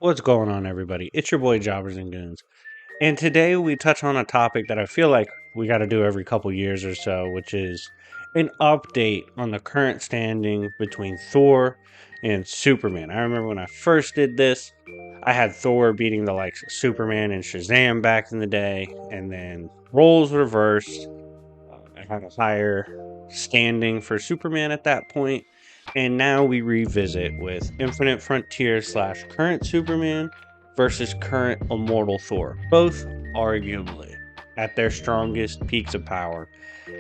What's going on, everybody? It's your boy Jobbers and Goons, and today we touch on a topic that I feel like we got to do every couple years or so, which is an update on the current standing between Thor and Superman. I remember when I first did this, I had Thor beating the likes of Superman and Shazam back in the day, and then roles reversed. I had a higher standing for Superman at that point, and now we revisit with Infinite Frontier slash current Superman versus current Immortal Thor, both arguably at their strongest peaks of power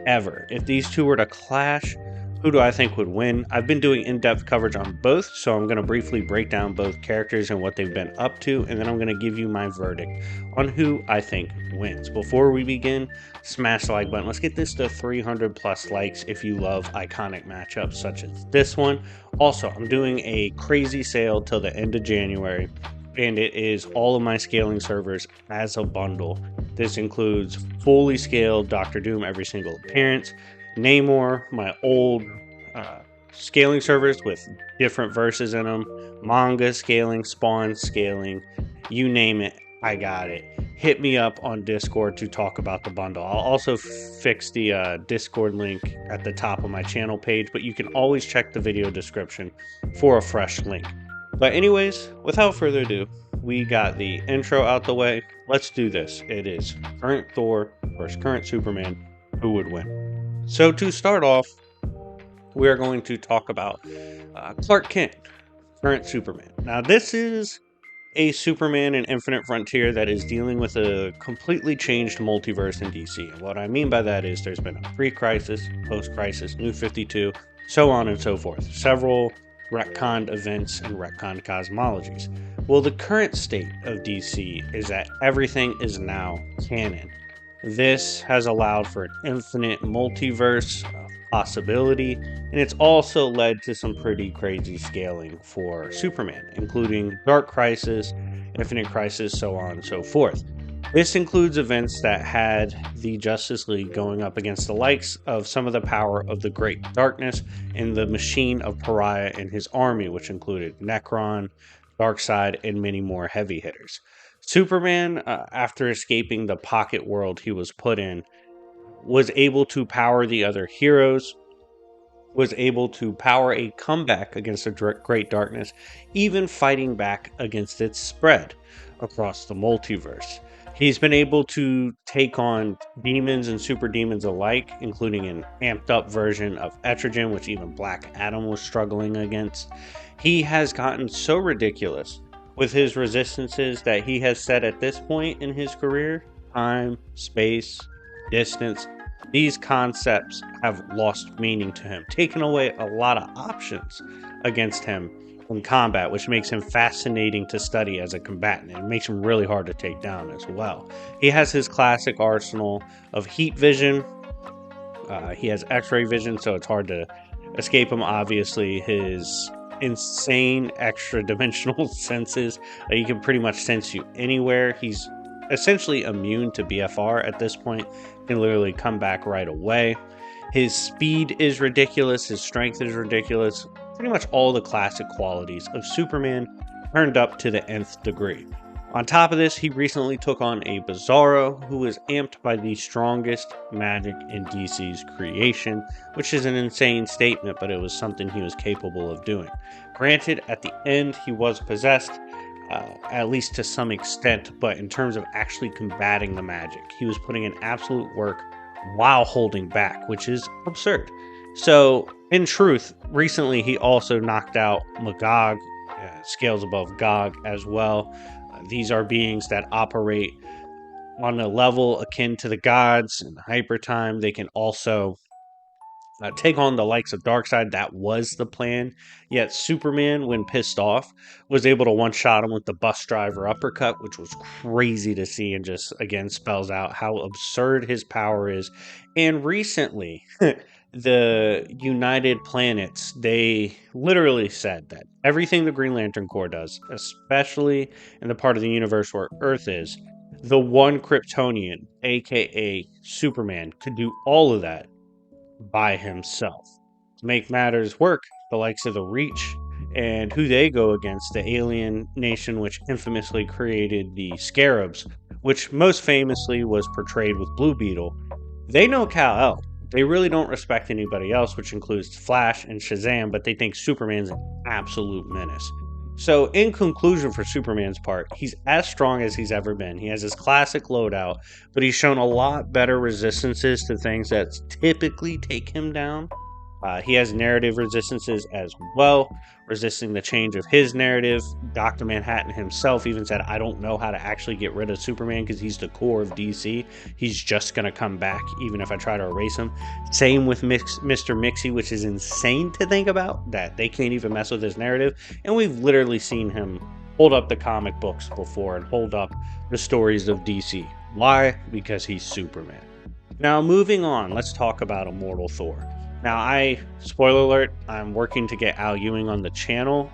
ever. If these two were to clash, who do I think would win? I've been doing in-depth coverage on both, so I'm going to briefly break down both characters and what they've been up to, and then I'm going to give you my verdict on who I think wins. Before we begin, smash the like button. Let's get this to 300 plus likes if you love iconic matchups such as this one. Also, I'm doing a crazy sale till the end of January, and it is all of my scaling servers as a bundle. This includes fully scaled Doctor Doom every single appearance, Namor, my old scaling servers with different verses in them, manga scaling, Spawn scaling, you name it, I got it. Hit me up on Discord to talk about the bundle. I'll also fix the Discord link at the top of my channel page, but you can always check the video description for a fresh link. But anyways, without further ado, we got the intro out the way. Let's do this. It is current Thor versus current Superman. Who would win? So to start off, we are going to talk about Clark Kent, current Superman. Now this is a Superman in Infinite Frontier that is dealing with a completely changed multiverse in DC. And what I mean by that is there's been a pre-crisis, post-crisis, New 52, so on and so forth. Several retconned events and retconned cosmologies. Well, the current state of DC is that everything is now canon. This has allowed for an infinite multiverse possibility, and it's also led to some pretty crazy scaling for Superman, including Dark Crisis, Infinite Crisis, so on and so forth. This includes events that had the Justice League going up against the likes of some of the power of the Great Darkness and the Machine of Pariah and his army, which included Necron, Darkseid, and many more heavy hitters. Superman, after escaping the pocket world he was put in, was able to power the other heroes, was able to power a comeback against the Great Darkness, even fighting back against its spread across the multiverse. He's been able to take on demons and super demons alike, including an amped up version of Etrigan, which even Black Adam was struggling against. He has gotten so ridiculous with his resistances that he has said at this point in his career, time, space, distance, these concepts have lost meaning to him, taking away a lot of options against him in combat, which makes him fascinating to study as a combatant. It makes him really hard to take down as well. He has his classic arsenal of heat vision. He has X-ray vision, so it's hard to escape him. Obviously, his insane extra dimensional senses. He can pretty much sense you anywhere. He's essentially immune to BFR at this point. Can literally come back right away. His speed is ridiculous. His strength is ridiculous. Pretty much all the classic qualities of Superman turned up to the nth degree. On top of this, he recently took on a Bizarro who was amped by the strongest magic in DC's creation, which is an insane statement, but it was something he was capable of doing. Granted, at the end, he was possessed, at least to some extent, but in terms of actually combating the magic, he was putting in absolute work while holding back, which is absurd. So, in truth, recently he also knocked out Magog, scales above Gog as well. These are beings that operate on a level akin to the gods in hyper time. They can also take on the likes of Darkseid. That was the plan. Yet Superman, when pissed off, was able to one-shot him with the bus driver uppercut, which was crazy to see and just, again, spells out how absurd his power is. And recently, the United Planets, they literally said that everything the Green Lantern Corps does, especially in the part of the universe where Earth is, the one Kryptonian, aka Superman, could do all of that by himself. To make matters work, the likes of the Reach and who they go against, the alien nation which infamously created the Scarabs, which most famously was portrayed with Blue Beetle. They know Kal-El. They really don't respect anybody else, which includes Flash and Shazam, but they think Superman's an absolute menace. So, in conclusion, for Superman's part, he's as strong as he's ever been. He has his classic loadout, but he's shown a lot better resistances to things that typically take him down. He has narrative resistances as well, resisting the change of his narrative. Dr. Manhattan himself even said, I don't know how to actually get rid of Superman because he's the core of DC. He's just going to come back even if I try to erase him. Same with Mr. Mixie, which is insane to think about, that they can't even mess with his narrative. And we've literally seen him hold up the comic books before and hold up the stories of DC. Why? Because he's Superman. Now, moving on, let's talk about Immortal Thor. Now, spoiler alert, I'm working to get Al Ewing on the channel.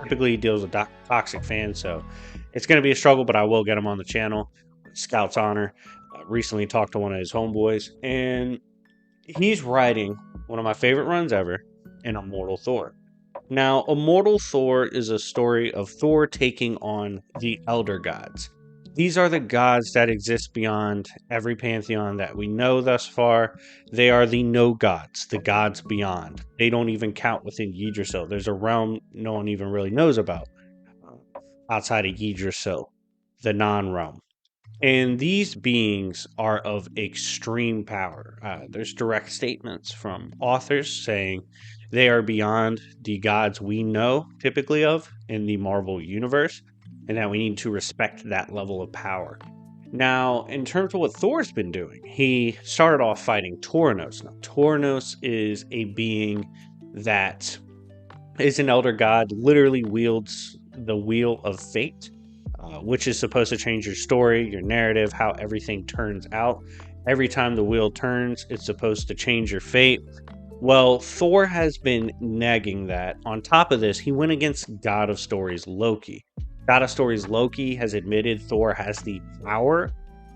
Typically he deals with toxic fans, so it's going to be a struggle, but I will get him on the channel. Scout's honor. Recently talked to one of his homeboys, and he's writing one of my favorite runs ever in Immortal Thor. Now, Immortal Thor is a story of Thor taking on the Elder Gods. These are the gods that exist beyond every pantheon that we know thus far. They are the no gods, the gods beyond. They don't even count within Yggdrasil. There's a realm no one even really knows about outside of Yggdrasil, the non-realm. And these beings are of extreme power. There's direct statements from authors saying they are beyond the gods we know typically of in the Marvel universe, and that we need to respect that level of power. Now, in terms of what Thor's been doing, he started off fighting Tornos. Now, Tornos is a being that is an elder god, literally wields the wheel of fate, which is supposed to change your story, your narrative, how everything turns out. Every time the wheel turns, it's supposed to change your fate. Well, Thor has been negging that. On top of this, he went against God of Stories Loki. God of Stories Loki has admitted Thor has the power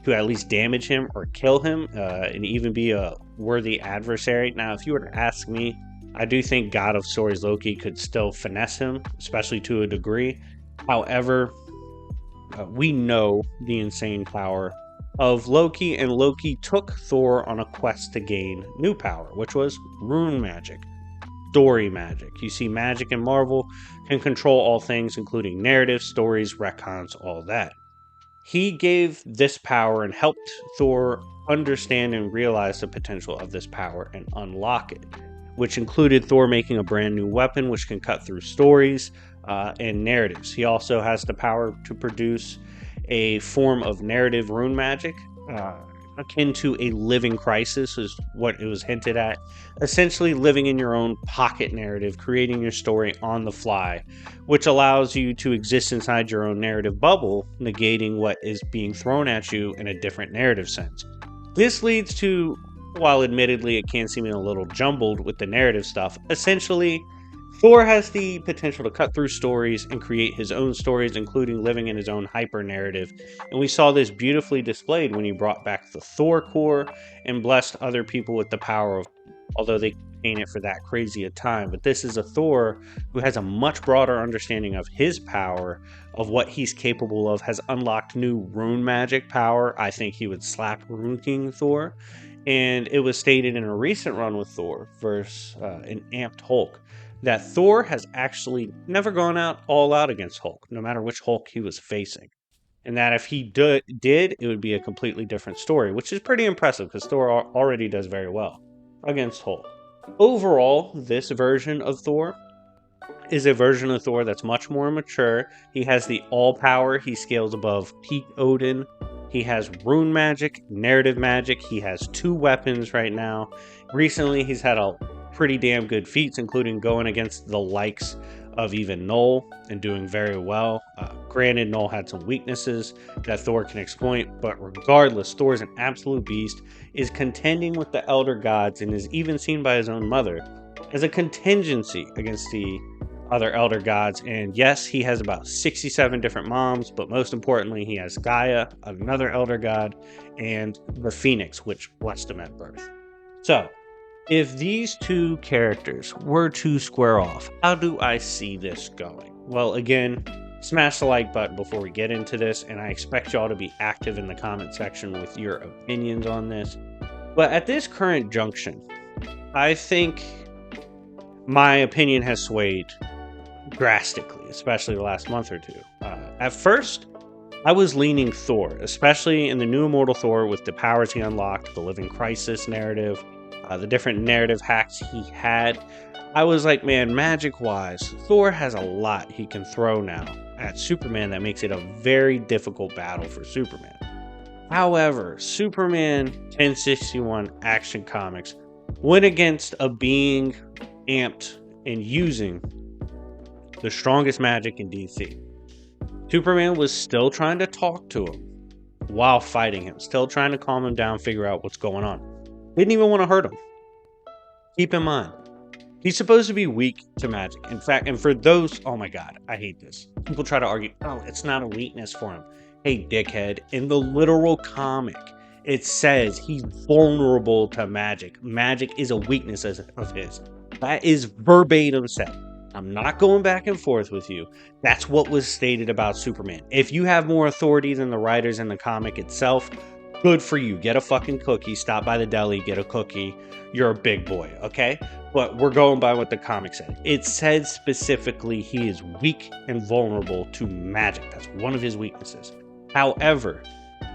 to at least damage him or kill him, and even be a worthy adversary. Now, if you were to ask me, I do think God of Stories Loki could still finesse him, especially to a degree. However, we know the insane power of Loki, and Loki took Thor on a quest to gain new power, which was rune magic. Story magic. You see, magic in Marvel can control all things, including narrative, stories, retcons, all that. He gave this power and helped Thor understand and realize the potential of this power and unlock it, which included Thor making a brand new weapon which can cut through stories and narratives. He also has the power to produce a form of narrative rune magic, akin to a living crisis is what it was hinted at. Essentially living in your own pocket narrative, creating your story on the fly, which allows you to exist inside your own narrative bubble, negating what is being thrown at you in a different narrative sense. This leads to, while admittedly it can seem a little jumbled with the narrative stuff, essentially Thor has the potential to cut through stories and create his own stories, including living in his own hyper-narrative. And we saw this beautifully displayed when he brought back the Thor core and blessed other people with the power of, although they ain't it for that crazy a time. But this is a Thor who has a much broader understanding of his power, of what he's capable of, has unlocked new rune magic power. I think he would slap Rune King Thor. And it was stated in a recent run with Thor versus an amped Hulk, that Thor has actually never gone out all out against Hulk, no matter which Hulk he was facing. And that if he did, it would be a completely different story, which is pretty impressive because Thor already does very well against Hulk. Overall, this version of Thor is a version of Thor that's much more mature. He has the all power. He scales above peak Odin. He has rune magic, narrative magic. He has 2 weapons right now. Recently, he's had a pretty damn good feats, including going against the likes of even Null and doing very well. Granted, Null had some weaknesses that Thor can exploit, but regardless, Thor is an absolute beast, is contending with the Elder Gods, and is even seen by his own mother as a contingency against the other Elder Gods. And yes, he has about 67 different moms, but most importantly, he has Gaia, another Elder God, and the Phoenix, which blessed him at birth. So, If these two characters were to square off, how do I see this going? Well, again, smash the like button before we get into this, and I expect y'all to be active in the comment section with your opinions on this. But at this current junction, I think my opinion has swayed drastically, especially the last month or two. At first, I was leaning Thor, especially in the new Immortal Thor with the powers he unlocked, the Living Crisis narrative, the different narrative hacks he had. I was like, man, magic wise, Thor has a lot he can throw now at Superman that makes it a very difficult battle for Superman. However, Superman 1061 Action Comics went against a being amped and using the strongest magic in DC. Superman was still trying to talk to him while fighting him, still trying to calm him down, figure out what's going on. Didn't even want to hurt him. Keep in mind, he's supposed to be weak to magic. In fact, and for those, oh my god, I hate this. People try to argue, oh, it's not a weakness for him. Hey, dickhead, in the literal comic, it says he's vulnerable to magic. Magic is a weakness of his. That is verbatim said. I'm not going back and forth with you. That's what was stated about Superman. If you have more authority than the writers in the comic itself, good for you. Get a fucking cookie. Stop by the deli. Get a cookie. You're a big boy, okay? But we're going by what the comic said. It said specifically he is weak and vulnerable to magic. That's one of his weaknesses. However,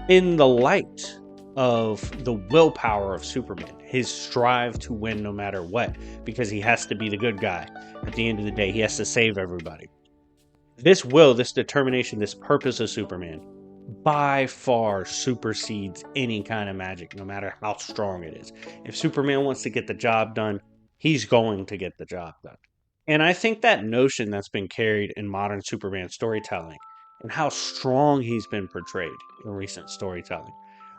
in the light of the willpower of Superman, his strive to win no matter what, because he has to be the good guy. At the end of the day, he has to save everybody. This will, this determination, this purpose of Superman by far supersedes any kind of magic, no matter how strong it is. If Superman wants to get the job done, he's going to get the job done. And I think that notion that's been carried in modern Superman storytelling and how strong he's been portrayed in recent storytelling,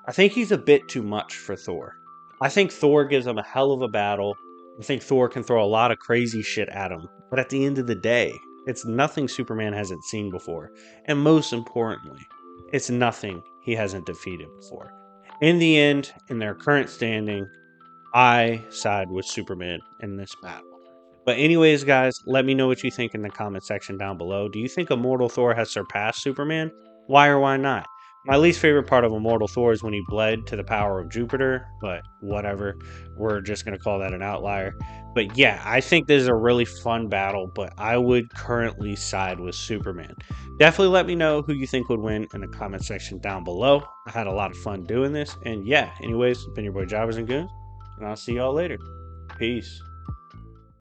I think he's a bit too much for Thor. I think Thor gives him a hell of a battle. I think Thor can throw a lot of crazy shit at him. But at the end of the day, it's nothing Superman hasn't seen before. And most importantly, it's nothing he hasn't defeated before. In the end, in their current standing, I side with Superman in this battle. But anyways, guys, let me know what you think in the comment section down below. Do you think Immortal Thor has surpassed Superman? Why or why not? My least favorite part of Immortal Thor is when he bled to the power of Jupiter, but whatever. We're just going to call that an outlier. But yeah, I think this is a really fun battle, but I would currently side with Superman. Definitely let me know who you think would win in the comment section down below. I had a lot of fun doing this. And yeah, anyways, it's been your boy Jobbers and Goons, and I'll see y'all later. Peace.